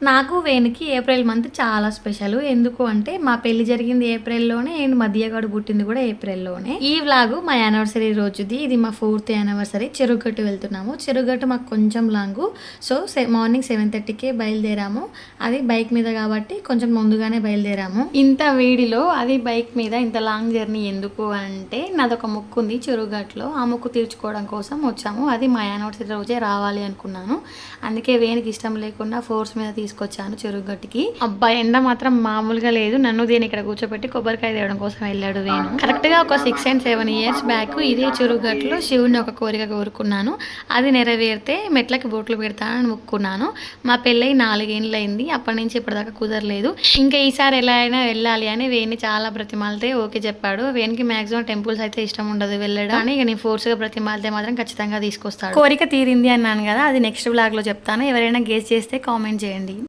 నాకు వేణుకి April month చాలా special. ఎందుకు అంటే మా పెళ్లి జరిగింది ఏప్రిల్లోనే అండ్ మధ్యగాడు పుట్టింది కూడా ఏప్రిల్లోనే. ఈ వ్లాగ్ మా యానివర్సరీ రోజుది. ఇది మా 4th యానివర్సరీ. చెరుగట్టు వెళ్తున్నాము. చెరుగట్టు మాకు కొంచెం లాంగు. సో మార్నింగ్ 7:30కే బయలుదేరాము. అది బైక్ మీద కాబట్టి కొంచెం ముందుగానే బయలుదేరాము. ఇంత వేడిలో అది బైక్ మీద ఇంత లాంగ్ జర్నీ ఎందుకు అంటే నాదొక మొక్కు ఉంది చెరుగట్టులో. ఆ మొక్కు తీర్చుకోవడం కోసం వచ్చాము. అది మా యానివర్సరీ రోజే రావాలి అనుకున్నాను. అందుకే వేణుకి ఇష్టం లేకుండా ఫోర్స్ మీద తీసుకొచ్చాను చెరుగట్టుకి. అబ్బాయి ఎండ మాత్రం మామూలుగా లేదు. నన్ను దీని ఇక్కడ కూర్చోబెట్టి కొబ్బరికాయ తేవడం కోసం వెళ్ళాడు వేణు. కరెక్ట్ గా ఒక 6 and 7 years బ్యాక్ ఇదే చెరుగట్టులో శివుని ఒక కోరిక కోరుకున్నాను. అది నెరవేరితే మెట్లకి బొట్లు పెడతానని మొక్కున్నాను. మా పెళ్ళై 4 ఏళ్ళు అయింది. అప్పటి నుంచి ఇప్పటిదాకా కుదరలేదు. ఇంకా ఈసారి ఎలా అయినా వెళ్ళాలి అని వేణి చాలా బ్రతిమాలితే ఓకే చెప్పాడు. వేణికి మాక్సిమం టెంపుల్స్ అయితే ఇష్టం ఉండదు వెళ్ళడం. కానీ ఇక నేను ఫోర్స్ గా బ్రతిమాలితే మాత్రం ఖచ్చితంగా తీసుకొస్తాడు. కోరిక తీరింది అన్నాను కదా, అది నెక్స్ట్ బ్లాగ్ లో చెప్తాను. ఎవరైనా గెస్ చేస్తే కామెంట్ చేయండి.